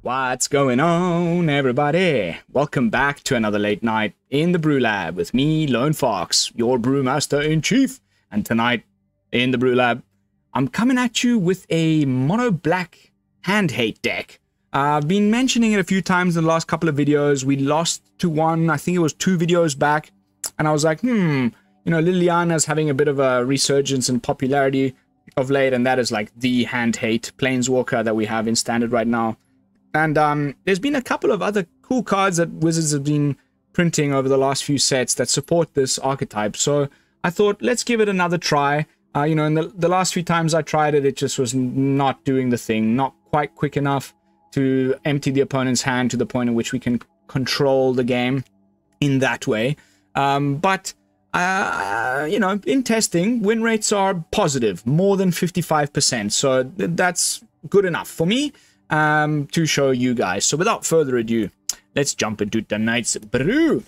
What's going on, everybody? Welcome back to another late night in the Brew Lab with me, Lone Fox, your Brewmaster-in-Chief. And tonight, in the Brew Lab, I'm coming at you with a mono-black hand-hate deck. I've been mentioning it a few times in the last couple of videos. We lost to one, I think it was 2 videos back. And I was like, you know, Liliana's having a bit of a resurgence in popularity of late. And that is like the hand-hate planeswalker that we have in Standard right now. And there's been a couple of other cool cards that Wizards have been printing over the last few sets that support this archetype. So I thought, let's give it another try. You know, in the last few times I tried it, it just was not doing the thing. Not quite quick enough to empty the opponent's hand to the point at which we can control the game in that way. But, you know, in testing, win rates are positive, more than 55%. So that's good enough for me. To show you guys. So without further ado, let's jump into tonight's brew.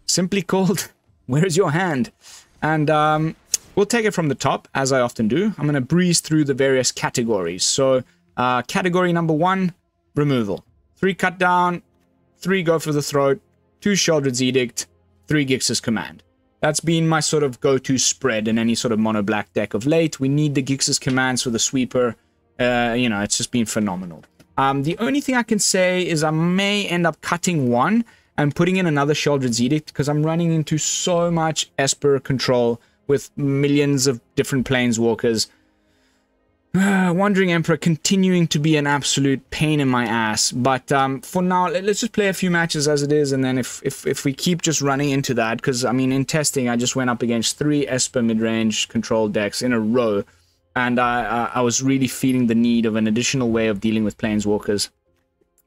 Simply called, Where's Your Hand? And we'll take it from the top, as I often do. I'm going to breeze through the various categories. So category number 1, removal. 3 cut down, 3 go for the throat, 2 Sheoldred's Edict, 3 Gix's Command. That's been my sort of go-to spread in any sort of mono-black deck of late. We need the Gix's Commands for the sweeper. You know, it's just been phenomenal. The only thing I can say is I may end up cutting one and putting in another Sheoldred's Edict because I'm running into so much Esper control with millions of different planeswalkers. Wandering Emperor continuing to be an absolute pain in my ass. But for now, let's just play a few matches as it is. And then if we keep just running into that, because, I mean, in testing, I just went up against 3 Esper mid-range control decks in a row. And I was really feeling the need of an additional way of dealing with planeswalkers.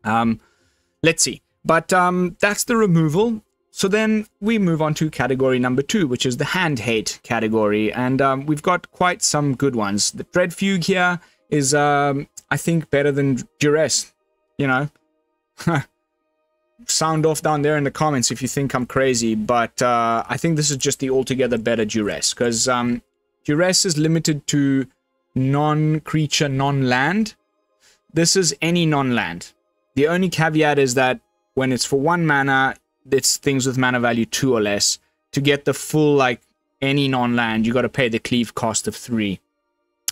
Let's see. But that's the removal. So then we move on to category number 2, which is the hand-hate category. And we've got quite some good ones. The Dread Fugue here is, I think, better than Duress. You know? Sound off down there in the comments if you think I'm crazy. But I think this is just the altogether better Duress. Because Duress is limited to non-creature, non-land. This is any non-land. The only caveat is that when it's for 1 mana, it's things with mana value 2 or less. To get the full, like, any non-land, you got to pay the cleave cost of 3.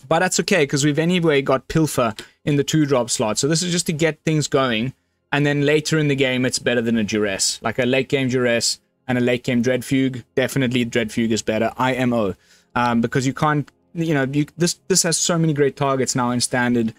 But that's okay, because we've anyway got Pilfer in the 2-drop slot. So this is just to get things going. And then later in the game, it's better than a Duress. Like a late-game Duress and a late-game Dread Fugue. Definitely Dread Fugue is better. IMO. Because you can't, you know, this has so many great targets now in Standard.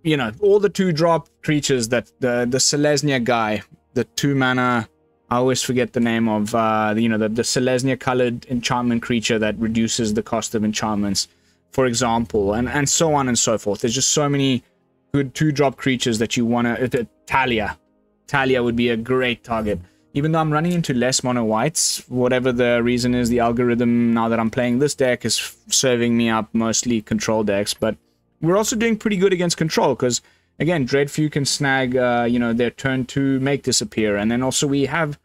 You know, all the 2-drop creatures that the Selesnya guy, the 2-mana, I always forget the name of, you know, the Selesnya-colored enchantment creature that reduces the cost of enchantments, for example, and so on and so forth. There's just so many good 2-drop creatures that you want to... Talia would be a great target. Even though I'm running into less mono whites, whatever the reason is, the algorithm, now that I'm playing this deck, is serving me up mostly control decks. But we're also doing pretty good against control, because, again, Dread Fugue can snag, you know, their turn to make disappear. And then also we have,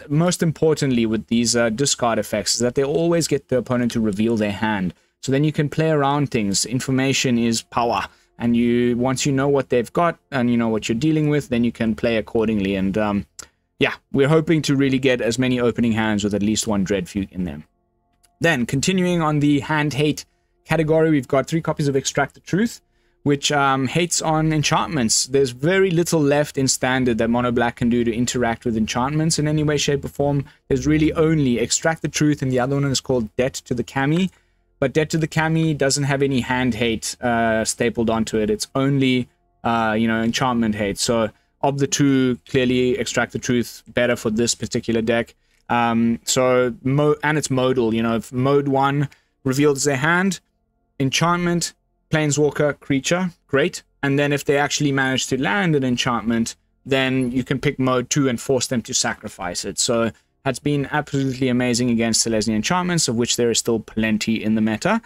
most importantly with these discard effects, is that they always get the opponent to reveal their hand. So then you can play around things. Information is power. And you, once you know what they've got, and you know what you're dealing with, then you can play accordingly. And, yeah, we're hoping to really get as many opening hands with at least 1 Dread Fugue in them. Then, continuing on the hand-hate category, we've got 3 copies of Extract the Truth, which hates on enchantments. There's very little left in Standard that Mono Black can do to interact with enchantments in any way, shape, or form. There's really only Extract the Truth, and the other one is called Debt to the Kami. But Debt to the Kami doesn't have any hand-hate stapled onto it. It's only, you know, enchantment hate. So... of the 2, clearly Extract the Truth better for this particular deck. And it's modal, you know, if mode 1 reveals their hand, enchantment, planeswalker, creature, great. And then if they actually manage to land an enchantment, then you can pick mode 2 and force them to sacrifice it. So that's been absolutely amazing against Selesnya enchantments, of which there is still plenty in the meta.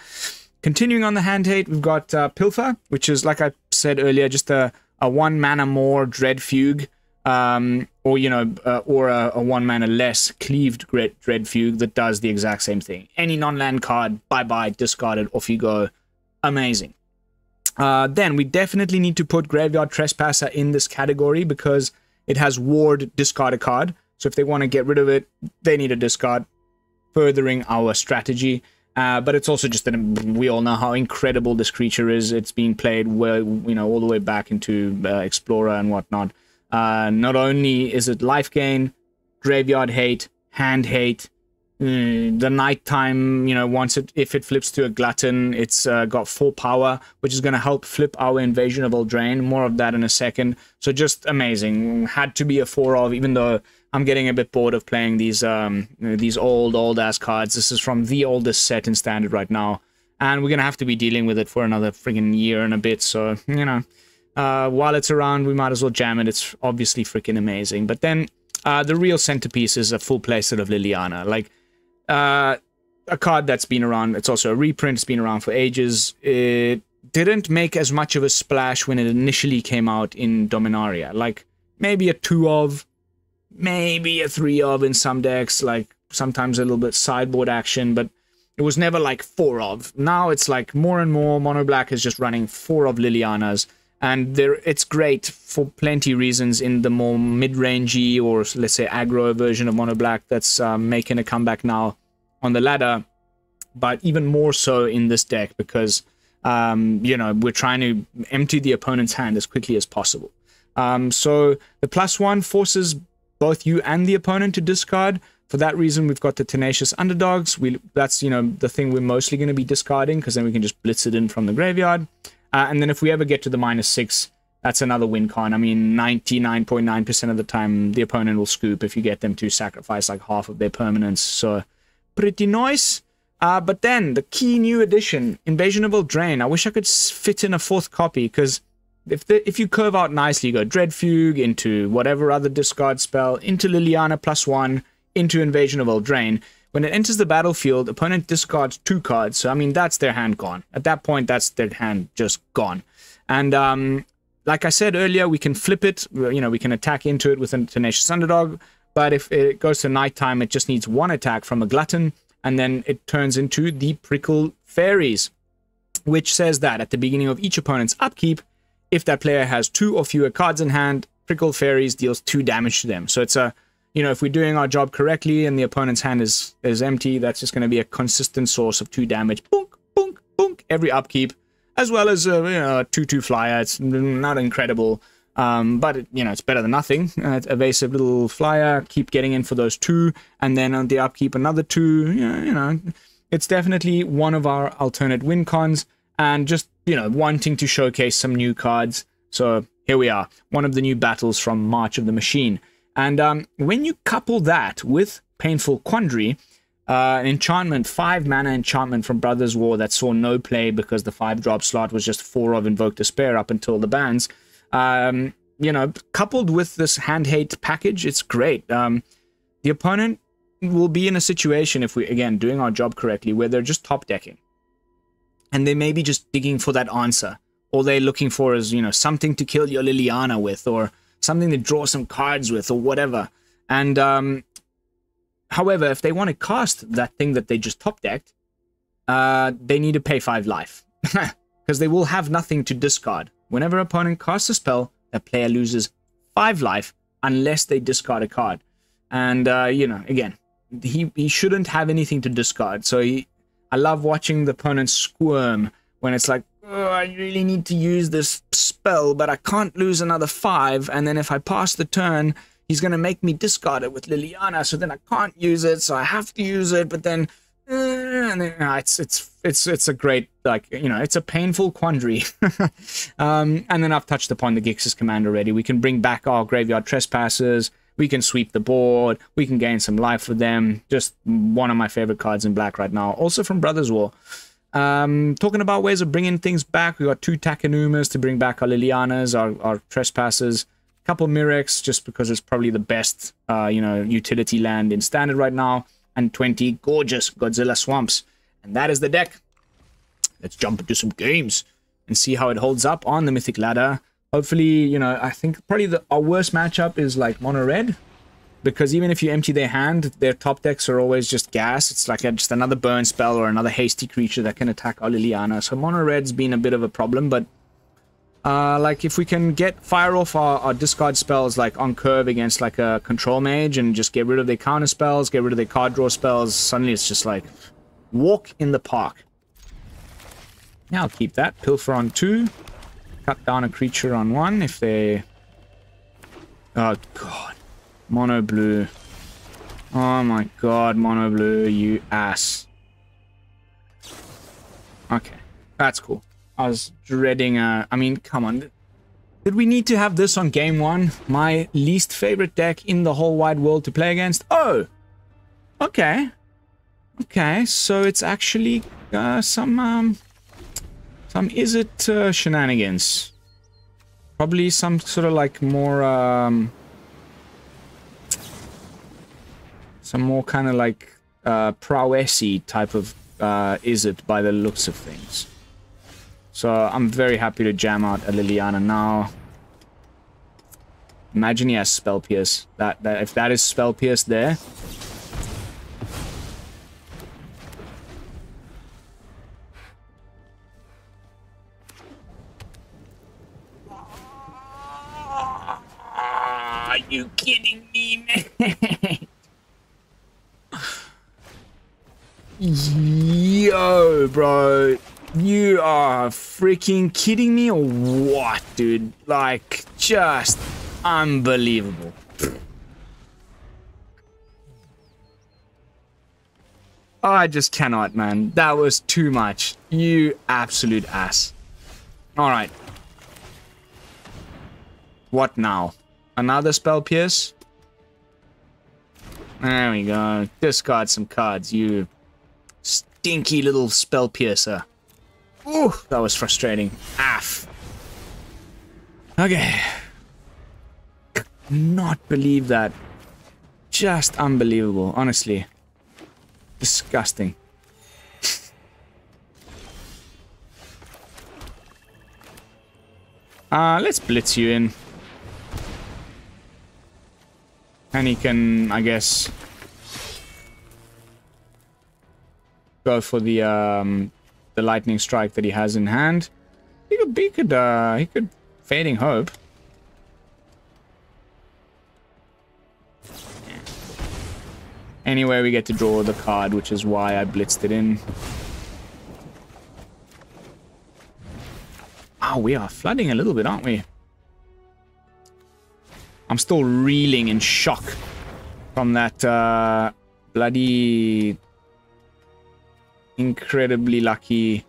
Continuing on the hand hate, we've got Pilfer, which is, like I said earlier, just a 1 mana more Dread Fugue, or, you know, or a 1 mana less cleaved Dread Fugue that does the exact same thing. Any non-land card, bye-bye, discard it, off you go. amazing. Then we definitely need to put Graveyard Trespasser in this category because it has ward, discard a card. So if they want to get rid of it, they need a discard, furthering our strategy. But it's also just that we all know how incredible this creature is. It's being played well, you know, all the way back into Explorer and whatnot. Not only is it life gain, graveyard hate, hand hate, the nighttime, you know, if it flips to a glutton, it's got 4 power, which is going to help flip our Invasion of Eldraine. More of that in a second. So just amazing. Had to be a 4 of, even though I'm getting a bit bored of playing these old ass cards. This is from the oldest set in Standard right now, and we're gonna have to be dealing with it for another friggin' year and a bit. So you know, while it's around, we might as well jam it. It's obviously freaking amazing. But then the real centerpiece is a full playset of Liliana, like a card that's been around. It's also a reprint. It's been around for ages. It didn't make as much of a splash when it initially came out in Dominaria. Like maybe a 2 of. Maybe a 3 of in some decks, like sometimes a little bit sideboard action, but it was never like 4 of. Now it's like more and more Mono Black is just running 4 of Lilianas, and it's great for plenty reasons in the more mid-rangey or let's say aggro version of Mono Black that's making a comeback now on the ladder, but even more so in this deck because you know, we're trying to empty the opponent's hand as quickly as possible. So the +1 forces both you and the opponent to discard. For that reason, we've got the Tenacious Underdogs. That's, you know, the thing we're mostly going to be discarding, because then we can just blitz it in from the graveyard. And then if we ever get to the -6, that's another win con. I mean, 99.9% of the time, the opponent will scoop if you get them to sacrifice like half of their permanents. So, pretty nice. But then, the key new addition, Invasion of Eldraine. I wish I could fit in a 4th copy, because if you curve out nicely, you go Dread Fugue into whatever other discard spell, into Liliana +1, into Invasion of Eldraine. When it enters the battlefield, opponent discards 2 cards. So, I mean, that's their hand gone. At that point, that's their hand just gone. And like I said earlier, we can flip it. You know, we can attack into it with a Tenacious Underdog. But if it goes to nighttime, it just needs 1 attack from a Glutton. And then it turns into the Prickle Fairies, which says that at the beginning of each opponent's upkeep, if that player has 2 or fewer cards in hand, Prickle Fairies deals 2 damage to them. So it's a, you know, if we're doing our job correctly and the opponent's hand is empty, that's just going to be a consistent source of 2 damage. Boonk, boonk, boonk, every upkeep, as well as you know, a 2/2 flyer. It's not incredible, but you know, it's better than nothing. Evasive little flyer, keep getting in for those 2, and then on the upkeep another 2. You know, it's definitely one of our alternate win cons. And just, you know, wanting to showcase some new cards. So here we are, one of the new battles from March of the Machine. And when you couple that with Painful Quandary, an enchantment, 5 mana enchantment from Brothers War that saw no play because the 5-drop slot was just 4 of Invoke Despair up until the bans. You know, coupled with this hand hate package, it's great. The opponent will be in a situation, if we, again, doing our job correctly, where they're just top decking. And they may be just digging for that answer. All they're looking for is, you know, something to kill your Liliana with, or something to draw some cards with, or whatever. And, however, if they want to cast that thing that they just top-decked, they need to pay 5 life. Because they will have nothing to discard. Whenever an opponent casts a spell, that player loses 5 life, unless they discard a card. And, you know, again, he shouldn't have anything to discard. So I love watching the opponent squirm when it's like, oh, I really need to use this spell, but I can't lose another 5. And then if I pass the turn, he's going to make me discard it with Liliana, so then I can't use it, so I have to use it, but then... and then it's a great, like, you know, it's a painful quandary. And then I've touched upon the Gix's command already. We can bring back our Graveyard Trespassers. We can sweep the board. We can gain some life with them. Just one of my favorite cards in black right now. Also from Brothers War. Talking about ways of bringing things back. We got 2 Takenumas to bring back our Lilianas, our Trespassers. A couple Mirrex, just because it's probably the best, you know, utility land in Standard right now. And 20 gorgeous Godzilla Swamps. And that is the deck. Let's jump into some games and see how it holds up on the Mythic ladder. Hopefully, you know, I think probably our worst matchup is like Mono Red. because even if you empty their hand, their top decks are always just gas. It's like just another burn spell or another hasty creature that can attack our Liliana. So mono red's been a bit of a problem, but like if we can fire off our discard spells like on curve against like a control mage and just get rid of their counter spells, get rid of their card draw spells, suddenly it's just like walk in the park. Now I'll keep that. Pilfer on 2. Cut down a creature on 1 if they... Oh god. Mono blue. Oh my god, mono blue, you ass. Okay, that's cool. I was dreading I mean, come on. Did we need to have this on game 1? My least favorite deck in the whole wide world to play against? Oh! Okay. Okay, so it's actually some Izzet shenanigans. Probably some sort of like more some more kind of like prowessy type of Izzet by the looks of things. So I'm very happy to jam out a Liliana now. Imagine he has Spell Pierce. If that is Spell Pierce there. Are you kidding me, man? Yo, bro. You are freaking kidding me or what, dude? Like, just unbelievable. I just cannot, man. That was too much. You absolute ass. Alright. What now? Another Spell Pierce? There we go. Discard some cards, you stinky little Spell Piercer. Ooh, that was frustrating. Aff. Okay. Not believe that. Just unbelievable, honestly. Disgusting. Let's blitz you in. And he can, I guess, go for the lightning strike that he has in hand. He could Fading Hope. Anyway, we get to draw the card, which is why I blitzed it in. Oh, we are flooding a little bit, aren't we? I'm still reeling in shock from that bloody incredibly lucky.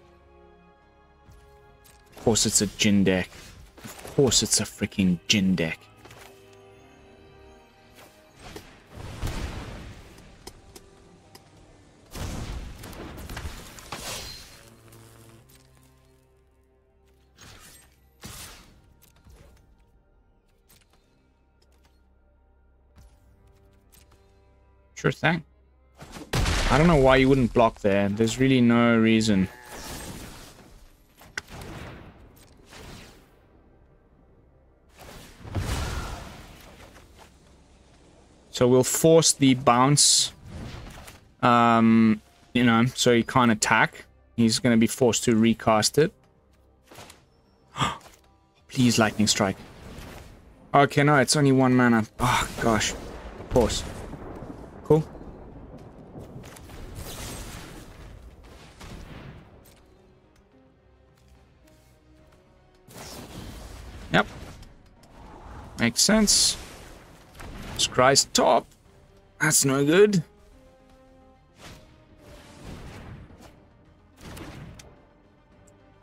Of course it's a Djinn deck. Of course it's a freaking Djinn deck. Sure thing. I don't know why you wouldn't block there. There's really no reason. So we'll force the bounce. You know, so he can't attack. He's going to be forced to recast it. Please, Lightning Strike. Okay, no, it's only 1 mana. Oh, gosh. Of course. Cool. Yep. Makes sense. Scry's top. That's no good.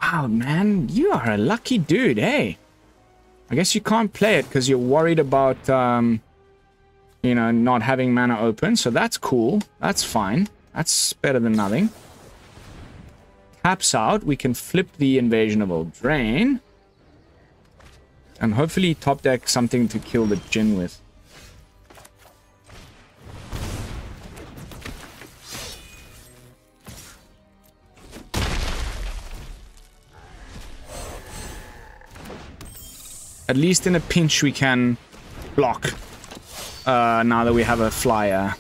Wow, man. You are a lucky dude, hey? I guess you can't play it because you're worried about, you know, not having mana open. So that's cool. That's fine. That's better than nothing. Taps out. We can flip the Invasion of Eldraine. And hopefully top deck something to kill the Djinn with. At least in a pinch we can block now that we have a flyer.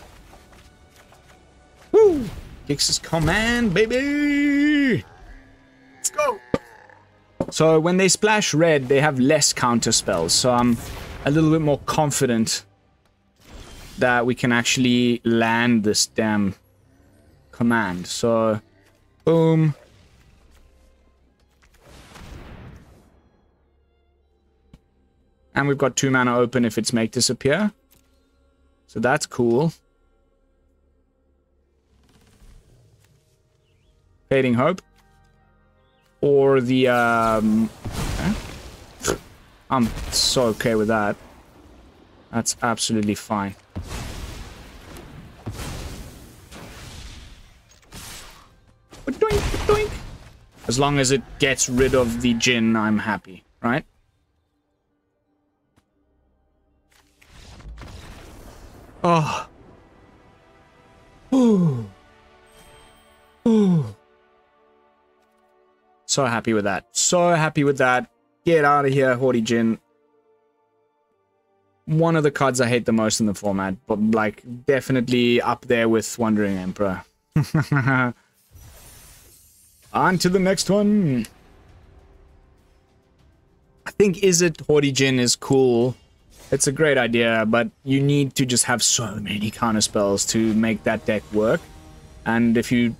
Woo! Gix's command, baby! Let's go! So when they splash red, they have less counter spells. So I'm a little bit more confident that we can actually land this damn command. So, boom. And we've got 2 mana open if it's make disappear. So that's cool. Fading Hope. Or the, okay. I'm so okay with that. That's absolutely fine. Doink, doink. As long as it gets rid of the Djinn, I'm happy, right? Oh. Ooh. Ooh. So happy with that. So happy with that. Get out of here, Haughty Djinn. One of the cards I hate the most in the format, but like definitely up there with Wandering Emperor. On to the next one. I think Izzet Haughty Djinn is cool. It's a great idea, but you need to just have so many counter spells to make that deck work. And if you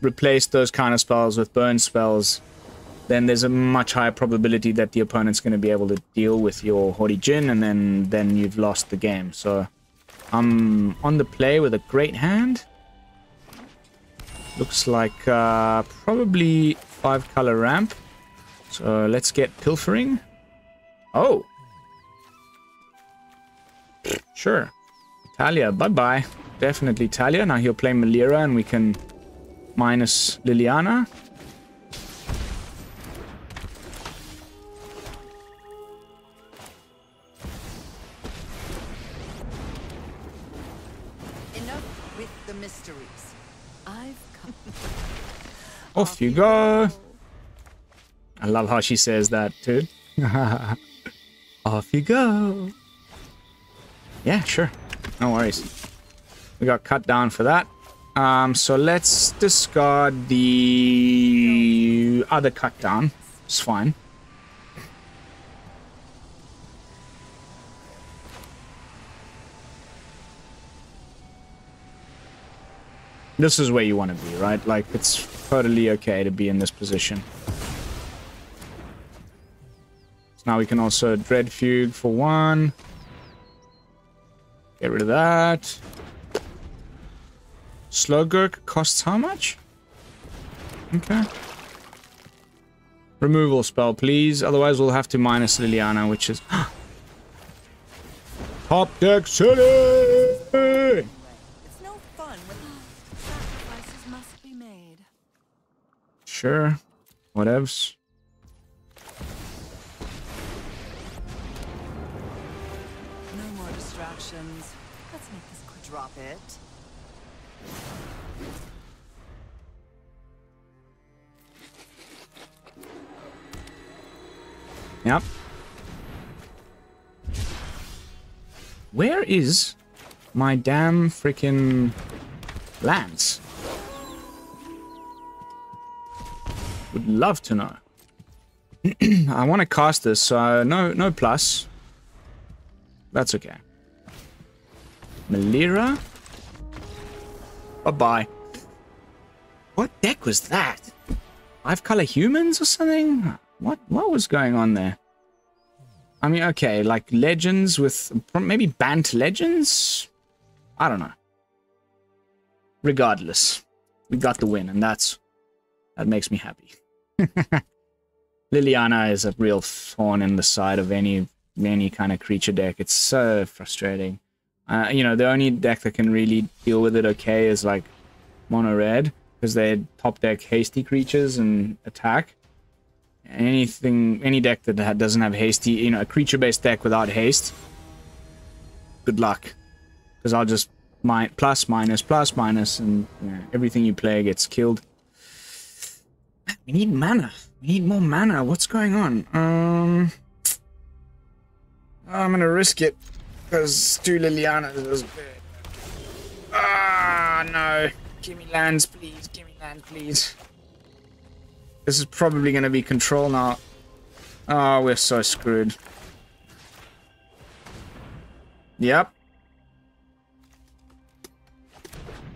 replace those counter spells with burn spells, then there's a much higher probability that the opponent's going to be able to deal with your Haughty Djinn, and then you've lost the game. So I'm on the play with a great hand. Looks like probably 5-color ramp. So let's get Pilfering. Oh. Sure. Talia, bye-bye. Definitely Talia. Now he'll play Mire and we can minus Liliana. Enough with the mysteries. I've come. Off you go. I love how she says that, too. Off you go. Yeah, sure. No worries. We got cut down for that. So let's discard the other cut down. It's fine. This is where you want to be, right? Like, it's totally okay to be in this position. So now we can also Dread Fugue for 1. Get rid of that. Slowgurk costs how much? Okay. Removal spell, please. Otherwise, we'll have to minus Liliana, which is... Top deck city! It's no fun when sacrifices must be made. Sure. Whatevs. No more distractions. Let's make this quick. Drop it. Yep. Where is my damn freaking lance? Would love to know. I want to cast this, so no plus. That's okay. Mire. Bye-bye. What deck was that? 5-color humans or something? What was going on there? I mean, okay, like legends with... maybe Bant legends? I don't know. Regardless. We got the win, and that makes me happy. Liliana is a real thorn in the side of any kind of creature deck. It's so frustrating. You know, the only deck that can really deal with it okay is like mono red, because they top deck hasty creatures and attack. Any deck that doesn't have hasty, you know, a creature-based deck without haste, good luck. Because I'll just plus, minus, and everything you play gets killed. We need mana. We need more mana. What's going on? I'm gonna risk it. Because 2 Liliana is good. Ah, no. Give me lands, please. Give me land, please. This is probably going to be control now. Oh, we're so screwed. Yep.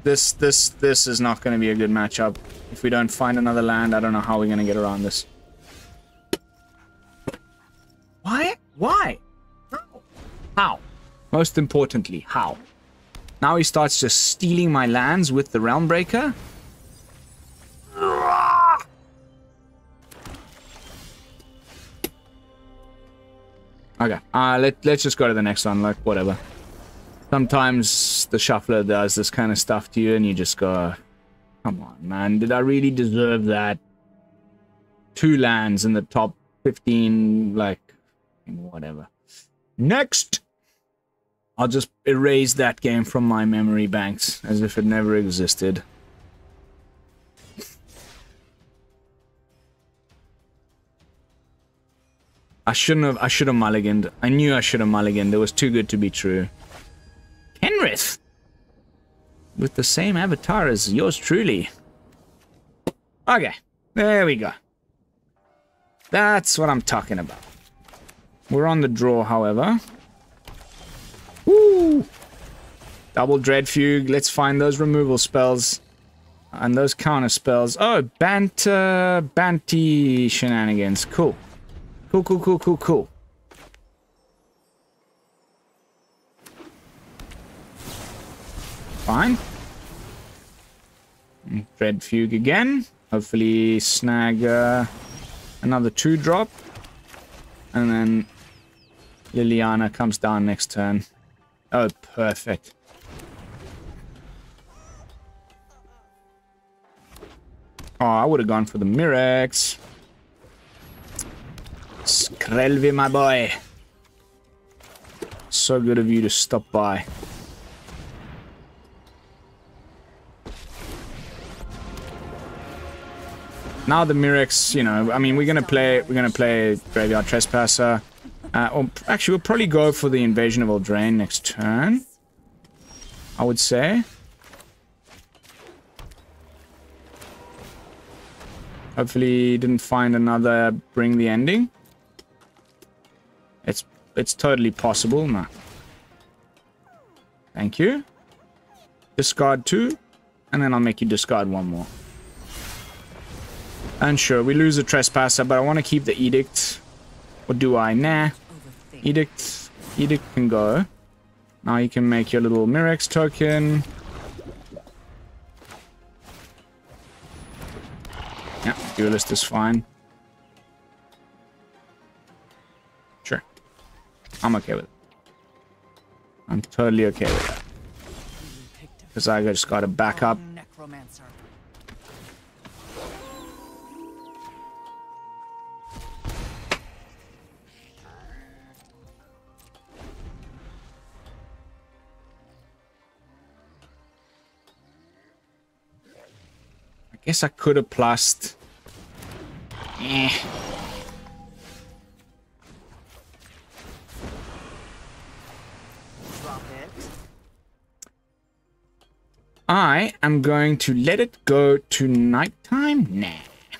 This is not going to be a good matchup. If we don't find another land, I don't know how we're going to get around this. Why? Why? How? Most importantly, how? Now he starts just stealing my lands with the Realm Breaker. Okay, let's just go to the next one, like, whatever. Sometimes the shuffler does this kind of stuff to you and you just go, come on, man, did I really deserve that? 2 lands in the top 15, like, whatever. Next! I'll just erase that game from my memory banks as if it never existed. I should have mulliganed. I knew I should have mulliganed. It was too good to be true. Kenrith! With the same avatar as yours truly. Okay, there we go. That's what I'm talking about. We're on the draw, however. Woo! Double Dread Fugue. Let's find those removal spells. And those counter spells. Oh, Banty shenanigans. Cool. Cool, cool, cool, cool, cool. Fine. Dread Fugue again. Hopefully snag another 2-drop. And then Liliana comes down next turn. Oh, perfect. Oh, I would have gone for the Mirrex. Skrelvi, my boy. So good of you to stop by. Now the Mirrex, you know, I mean, we're gonna play Graveyard Trespasser. Or actually, we'll probably go for the Invasion of Eldraine next turn. I would say. Hopefully, didn't find another Bring the Ending. It's totally possible. No. Thank you. Discard 2, and then I'll make you discard 1 more. And sure, we lose a Trespasser, but I want to keep the Edict. Or do I? Nah. Edict can go. Now you can make your little Mirrex token. Yeah, Duelist is fine. Sure. I'm okay with it. I'm totally okay with that. Because I just got to back up. I guess I could have plussed. I am going to let it go to nighttime? Nah,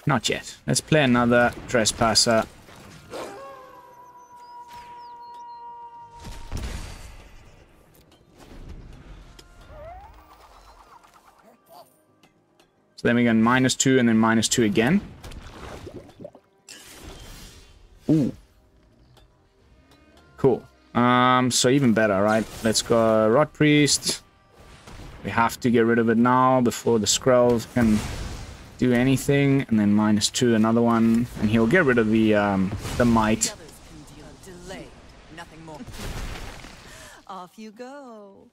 not yet. Let's play another Trespasser. So then we go -2 and then -2 again. Ooh. Cool. So even better, right? Let's go Rot Priest. We have to get rid of it now before the Skrells can do anything. And then -2, another one. And he'll get rid of the Might. Off you go.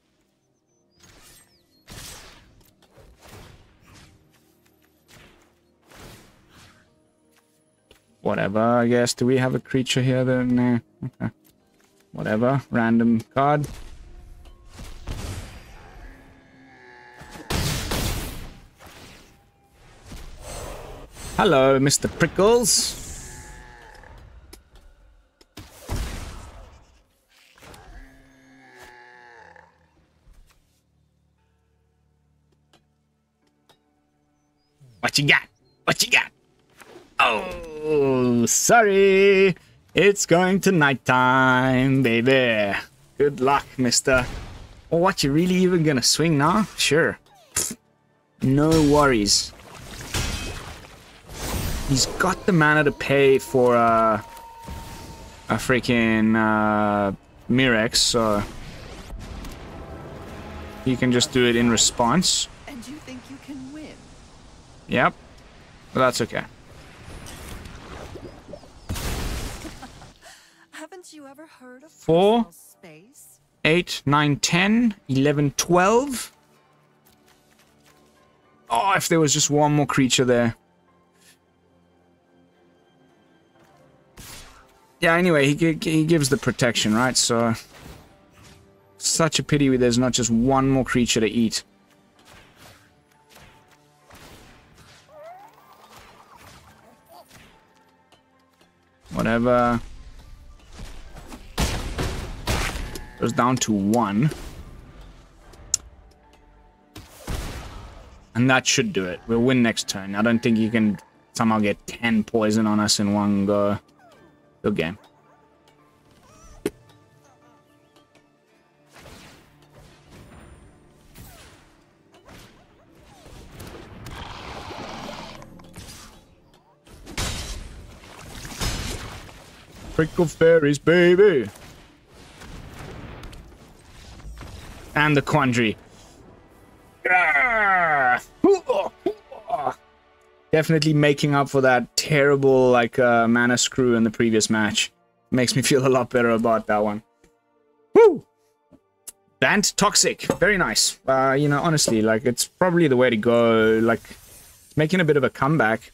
Whatever, I guess. Do we have a creature here then? Nah. Okay. Whatever. Random card. Hello, Mr. Prickles. Oh, sorry. It's going to nighttime, baby. Good luck, mister. Oh, what, you really even gonna swing now? Sure. No worries. He's got the mana to pay for a freaking Mirrex, so he can just do it in response. And you think you can win? Yep. But that's okay. Haven't you ever heard of 4, personal space? 8, 9, 10, 11, 12. Oh, if there was just one more creature there. Yeah, anyway, he gives the protection, right? So, such a pity there's not just one more creature to eat. Whatever. Goes down to 1. And that should do it. We'll win next turn. I don't think you can somehow get 10 poison on us in one go. Good game. Prickle fairies, baby! And the Quandary. Definitely making up for that terrible, like, mana screw in the previous match. Makes me feel a lot better about that one. Woo! Bant, Toxic. Very nice. You know, honestly, like, it's probably the way to go. Like, making a bit of a comeback.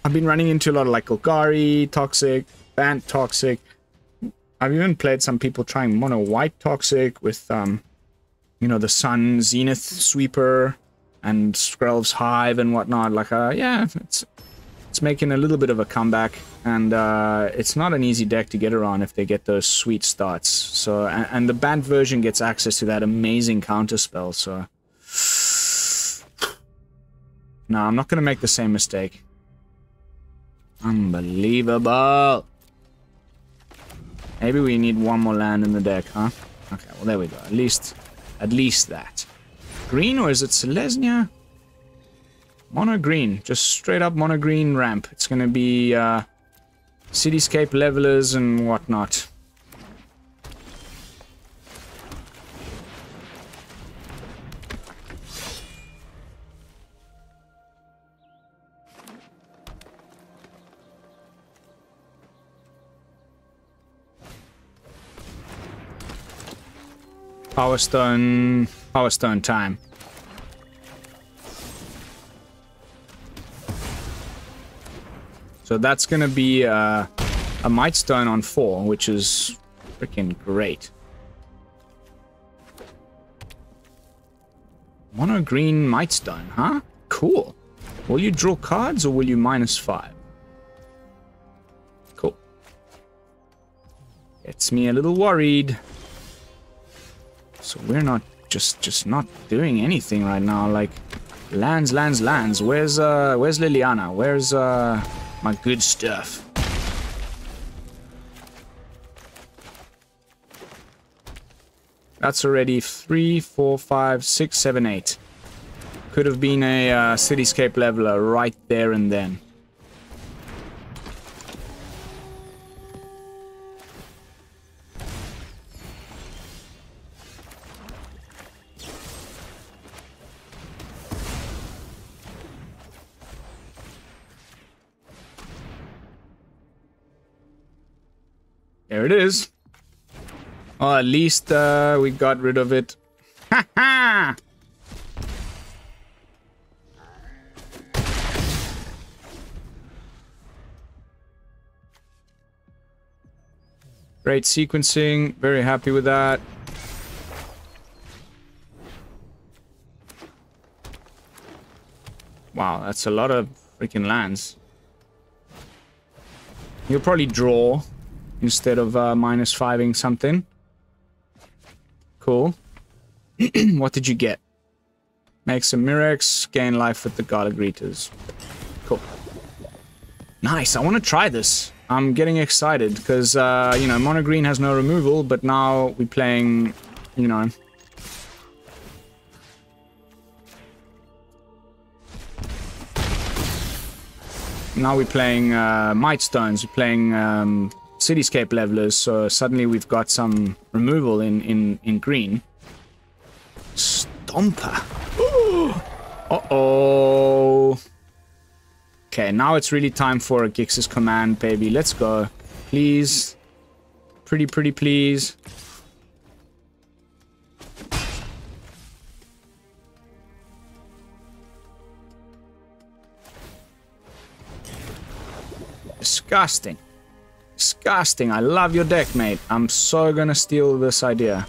I've been running into a lot of, like, Golgari, Toxic, Bant, Toxic. I've even played some people trying mono white Toxic with, you know, the Sun Zenith Sweeper and Skrelv's Hive and whatnot. Like, yeah, it's making a little bit of a comeback, and it's not an easy deck to get around if they get those sweet starts. So, and the Bant version gets access to that amazing counterspell. So, no, I'm not gonna make the same mistake. Unbelievable. Maybe we need one more land in the deck, huh? Okay, well there we go. At least that. Green, or is it Selesnya? Mono green. Just straight up mono green ramp. It's gonna be cityscape levelers and whatnot. Powerstone time. So that's gonna be a Mightstone on 4, which is freaking great. Mono green Mightstone, huh? Cool. Will you draw cards or will you -5? Cool. Gets me a little worried. So we're not just not doing anything right now. Like, lands. Where's Liliana? Where's my good stuff? That's already 3, 4, 5, 6, 7, 8. Could have been a cityscape leveler right there and then. There it is. Oh, at least we got rid of it. Ha ha! Great sequencing. Very happy with that. Wow, that's a lot of freaking lands. You'll probably draw instead of -5ing something. Cool. What did you get? Make some Mirrex, gain life with the Garlic Greeters. Cool. Nice, I want to try this. I'm getting excited because, you know, mono green has no removal, but now we're playing, you know... Now we're playing Might Stones, we're playing Cityscape Levelers, so suddenly we've got some removal in green. Stomper. Uh-oh. Okay, now it's really time for a Gix's Command, baby. Let's go. Please. Pretty please. Disgusting. Disgusting. I love your deck, mate. I'm so gonna steal this idea.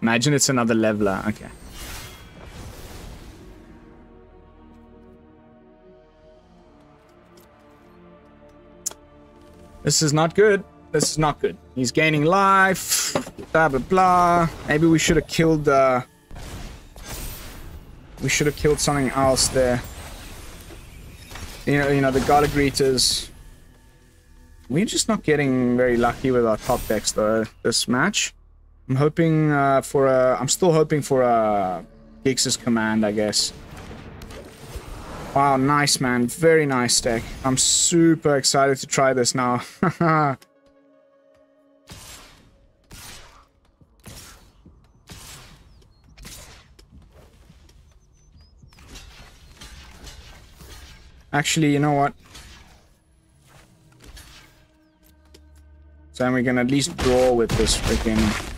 Imagine it's another leveler. Okay. This is not good. This is not good. He's gaining life. Blah, blah, blah. Maybe we should have killed, we should have killed something else there. You know, the Garda Greeters. We're just not getting very lucky with our top decks, though, this match. I'm hoping for a... I'm still hoping for a Gix's Command, I guess. Wow, nice, man. Very nice deck. I'm super excited to try this now. Actually, you know what? So then we can at least draw with this freaking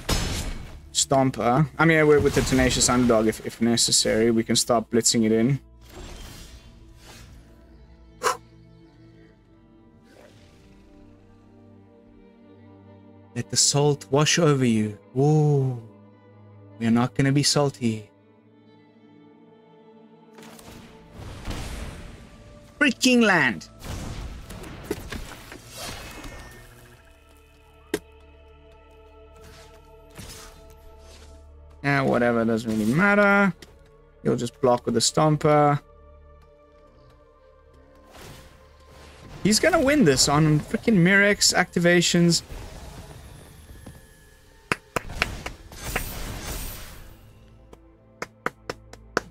Stomper. I mean, with the Tenacious Underdog if necessary. We can start blitzing it in. Let the salt wash over you. Whoa. We're not gonna be salty. Freaking land. Yeah, whatever, doesn't really matter. You'll just block with the Stomper. He's gonna win this on freaking Mirrex activations.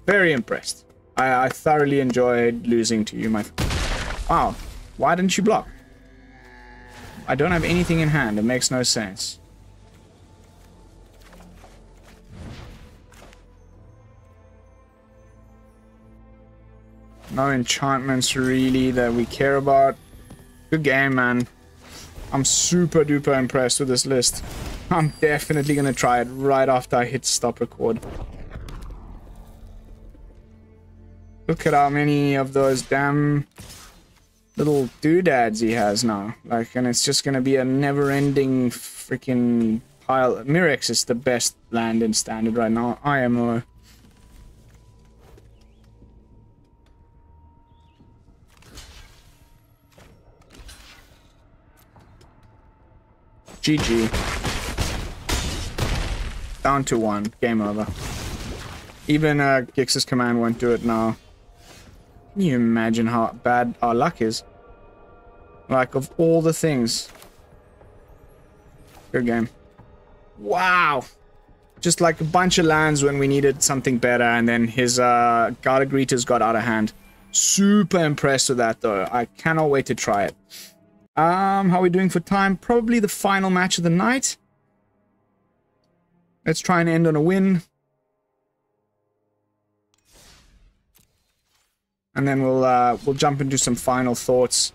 Very impressed. I thoroughly enjoyed losing to you, my friend. Wow, why didn't you block? I don't have anything in hand. It makes no sense. No enchantments really that we care about. Good game, man. I'm super duper impressed with this list. I'm definitely gonna try it right after I hit stop record. Look at how many of those damn little doodads he has now. Like, and it's just gonna be a never-ending freaking pile. Mirrex is the best land in Standard right now. IMO. GG. Down to 1. Game over. Even Gix's Command won't do it now. Can you imagine how bad our luck is? Like, of all the things. Good game. Wow! Just like a bunch of lands when we needed something better, and then his Garda Greeters got out of hand. Super impressed with that, though. I cannot wait to try it. How are we doing for time? Probably the final match of the night. Let's try and end on a win. And then we'll jump into some final thoughts.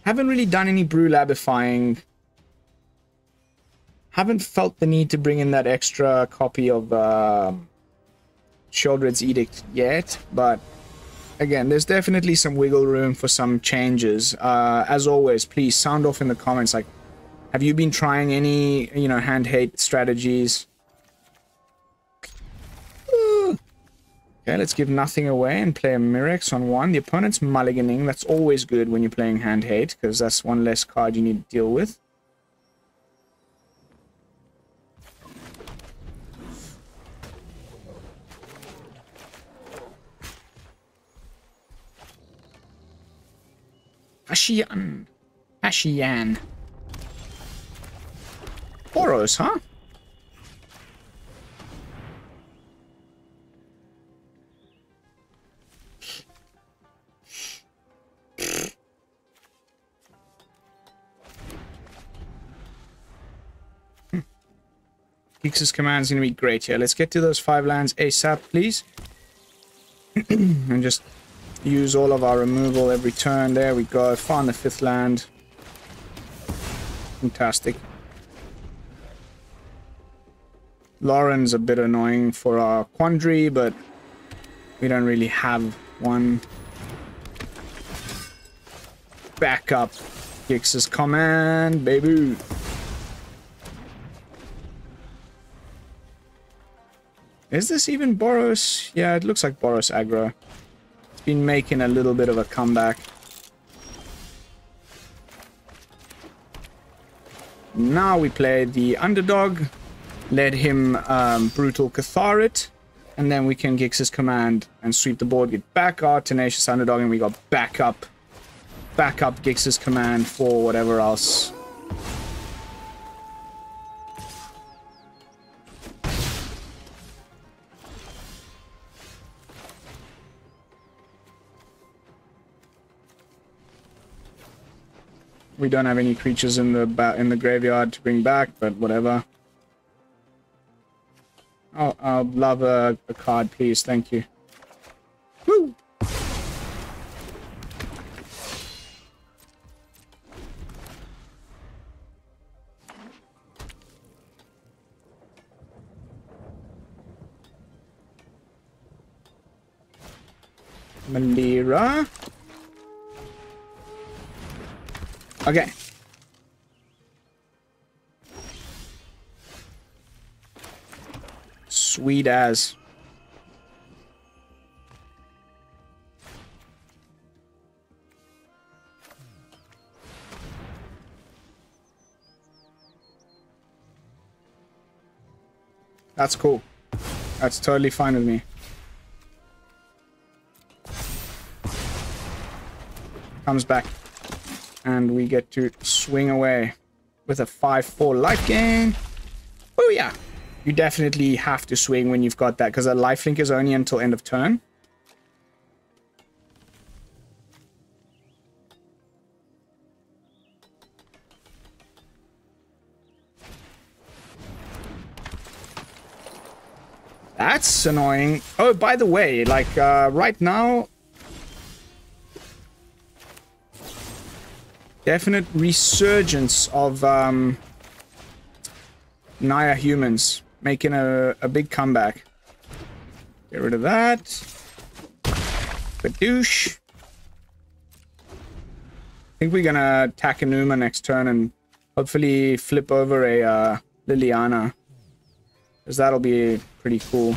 Haven't really done any brew labifying. Haven't felt the need to bring in that extra copy of Sheoldred's Edict yet, but again, there's definitely some wiggle room for some changes. As always, please sound off in the comments. Like, have you been trying any, you know, hand hate strategies? Okay, let's give nothing away and play a Mirrex on 1. The opponent's mulliganing. That's always good when you're playing hand hate, because that's one less card you need to deal with. Ashiyan. Ashiyan. Boros, huh? Gix's command is going to be great here. Let's get to those 5 lands ASAP, please. And just use all of our removal every turn. There we go. Found the 5th land. Fantastic. Lauren's a bit annoying for our Quandary, but we don't really have one. Back up Gix's command, baby. Is this even Boros? Yeah, it looks like Boros aggro. It's been making a little bit of a comeback. Now we play the Underdog. Let him Brutal Catharit. And then we can Gix's command and sweep the board. Get back our Tenacious Underdog. And we got backup Gix's command for whatever else. We don't have any creatures in the graveyard to bring back, but whatever. Oh, I'll love a card, please. Thank you. Woo! Mire. Okay. Sweet as. That's cool. That's totally fine with me. Comes back. And we get to swing away with a 5/4 life gain. Oh yeah. You definitely have to swing when you've got that, because a lifelink is only until end of turn. That's annoying. Oh, by the way, like right now, definite resurgence of Naya humans making a big comeback. Get rid of that. Badoosh. I think we're gonna Takenuma next turn and hopefully flip over a Liliana, because that'll be pretty cool.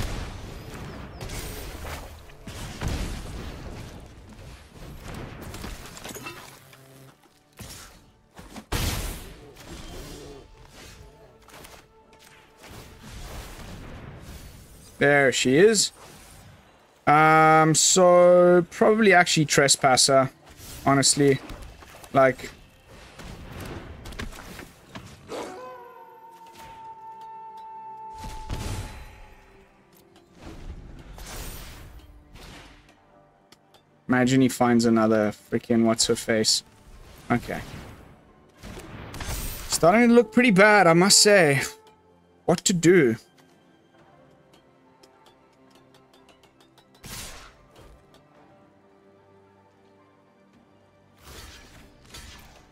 There she is. So probably actually Trespasser, honestly. Like, imagine he finds another freaking what's her face. Okay. Starting to look pretty bad, I must say. What to do?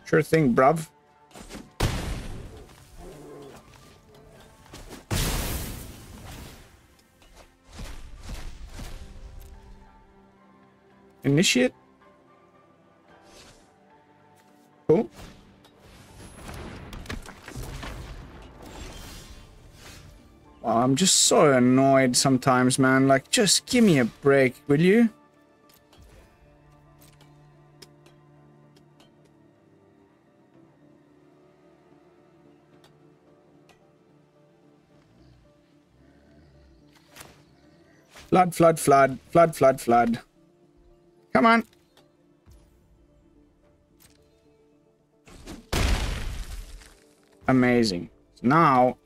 Sure thing, bruv. Initiate. Cool. Wow, I'm just so annoyed sometimes, man. Like, just give me a break, will you? Flood, flood, flood, flood, flood, flood. Come on. amazing. So now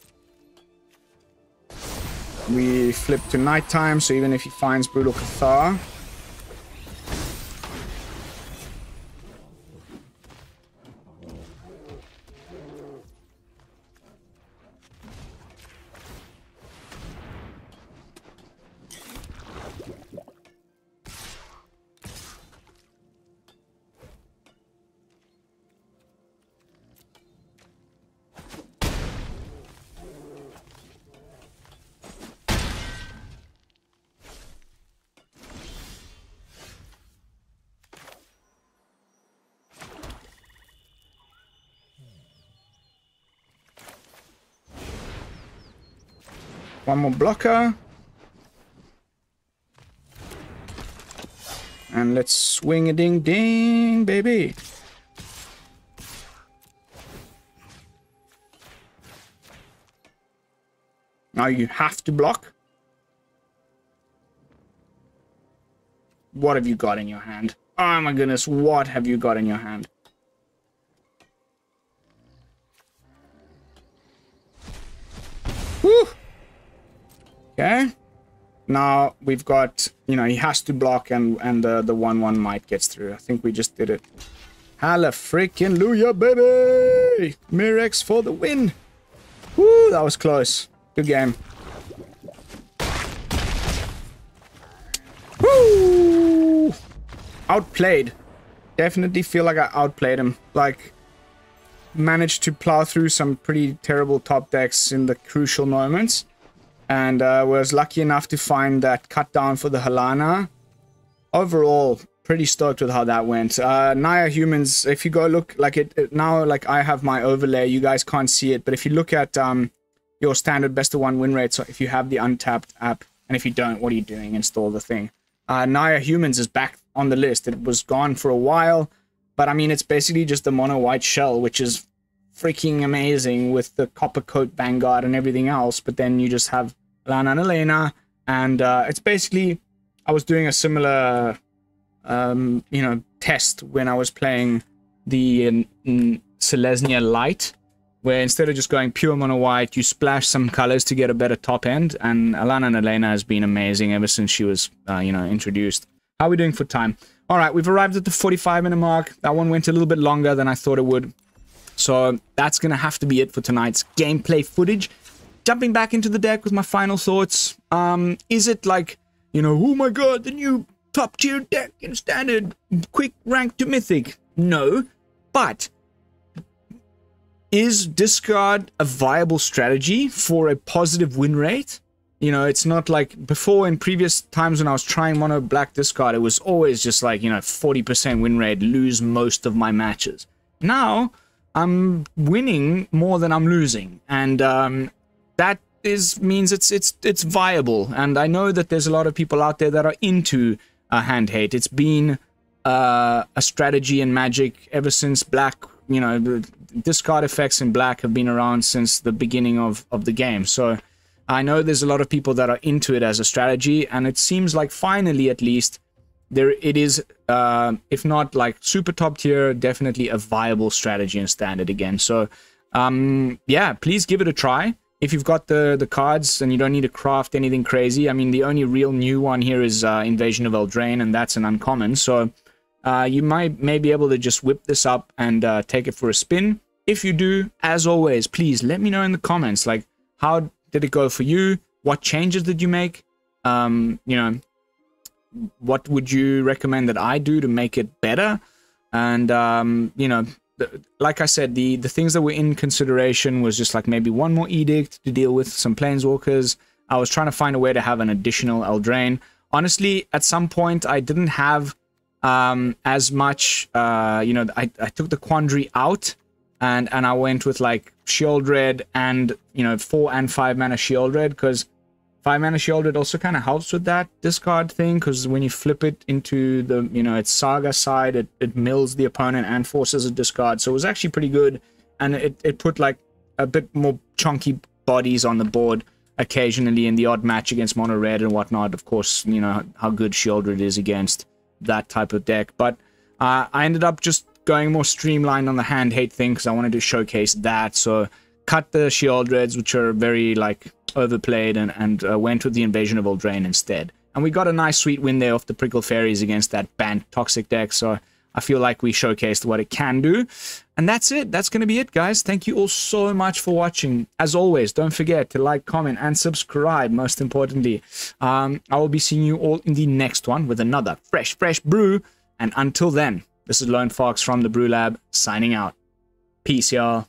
we flip to nighttime, so even if he finds Brutal Cathar, one more blocker. And let's swing a ding ding, baby. Now you have to block. What have you got in your hand? Oh my goodness, what have you got in your hand? Woo! Okay. Now we've got, you know, he has to block and the 1/1 might gets through. I think we just did it. Halla freaking Luya, baby! Mirrex for the win! Woo, that was close. Good game. Woo! Outplayed. Definitely feel like I outplayed him. Like, managed to plow through some pretty terrible top decks in the crucial moments. And was lucky enough to find that cut down for the Liliana. Overall, pretty stoked with how that went. Naya humans, if you go look, like now, like I have my overlay, you guys can't see it, but if you look at your standard best of 1 win rate, so if you have the Untapped app, and if you don't, what are you doing? Install the thing. Naya humans is back on the list. It was gone for a while, but I mean, it's basically just the mono white shell, which is freaking amazing with the copper coat Vanguard and everything else, but then you just have Lana and Elena, and it's basically, I was doing a similar, you know, test when I was playing the Selesnya Light, where instead of just going pure mono white, you splash some colors to get a better top end, and Alana and Elena has been amazing ever since she was, you know, introduced. How are we doing for time? All right, we've arrived at the 45-minute mark. That one went a little bit longer than I thought it would. So that's going to have to be it for tonight's gameplay footage. Jumping back into the deck with my final thoughts. Is it like, you know, oh my god, the new top tier deck in standard, quick rank to mythic? No, but is discard a viable strategy for a positive win rate? You know, it's not like before in previous times when I was trying mono black discard, it was always just like, you know, 40% win rate, lose most of my matches. Now, I'm winning more than I'm losing, and that means it's viable. And I know that there's a lot of people out there that are into hand hate. It's been a strategy in Magic ever since Black. You know, the discard effects in Black have been around since the beginning of the game. So I know there's a lot of people that are into it as a strategy, and it seems like finally, at least, it is, if not like super top tier, definitely a viable strategy in standard again. So yeah, please give it a try. If you've got the cards and you don't need to craft anything crazy. I mean, the only real new one here is Invasion of Eldraine, and that's an uncommon. So you may be able to just whip this up and take it for a spin. If you do, as always, please let me know in the comments, like, how did it go for you? What changes did you make? You know, what would you recommend that I do to make it better? And you know, like I said, the things that were in consideration was just like maybe one more edict to deal with some planeswalkers. I was trying to find a way to have an additional Eldraine. Honestly, at some point I didn't have as much, you know, I took the Quandary out, and I went with like Sheoldred and, you know, 4 and 5 mana Sheoldred, because 5 mana Sheoldred also kind of helps with that discard thing, because when you flip it into the, you know, its Saga side, it mills the opponent and forces a discard. So it was actually pretty good, and it put like a bit more chunky bodies on the board occasionally in the odd match against mono red and whatnot. Of course, you know how good Sheoldred is against that type of deck, but I ended up just going more streamlined on the hand hate thing because I wanted to showcase that. So cut the Sheoldreds, which are very like overplayed, and went with the Invasion of Eldraine instead. And we got a nice sweet win there off the Prickle Fairies against that Bant toxic deck. So I feel like we showcased what it can do. And that's it. That's going to be it, guys. Thank you all so much for watching. As always, don't forget to like, comment, and subscribe, most importantly. I will be seeing you all in the next one with another fresh brew. And until then, this is Lone Fox from the Brew Lab, signing out. Peace, y'all.